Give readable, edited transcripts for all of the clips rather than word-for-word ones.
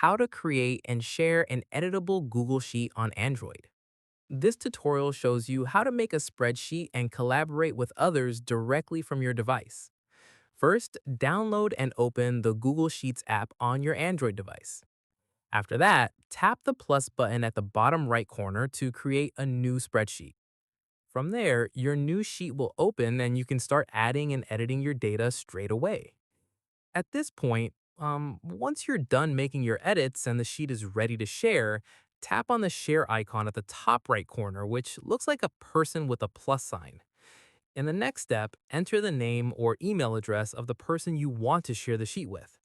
how to create and share an editable Google Sheet on Android. This tutorial shows you how to make a spreadsheet and collaborate with others directly from your device. First, download and open the Google Sheets app on your Android device. After that, tap the plus button at the bottom right corner to create a new spreadsheet. From there, your new sheet will open and you can start adding and editing your data straight away. At this point, once you're done making your edits and the sheet is ready to share, tap on the share icon at the top right corner, which looks like a person with a plus sign. In the next step, enter the name or email address of the person you want to share the sheet with.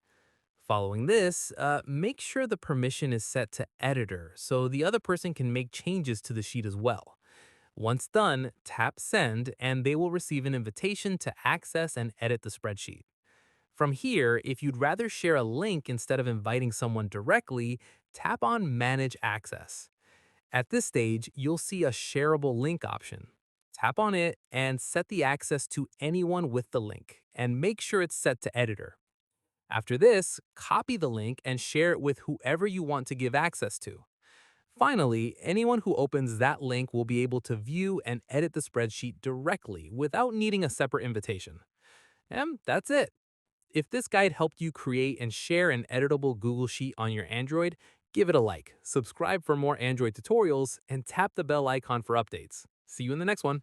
Following this, make sure the permission is set to editor so the other person can make changes to the sheet as well. Once done, tap send and they will receive an invitation to access and edit the spreadsheet. From here, if you'd rather share a link instead of inviting someone directly, tap on Manage Access. At this stage, you'll see a shareable link option. Tap on it and set the access to anyone with the link, and make sure it's set to editor. After this, copy the link and share it with whoever you want to give access to. Finally, anyone who opens that link will be able to view and edit the spreadsheet directly without needing a separate invitation. And that's it. If this guide helped you create and share an editable Google Sheet on your Android, give it a like, subscribe for more Android tutorials, and tap the bell icon for updates. See you in the next one.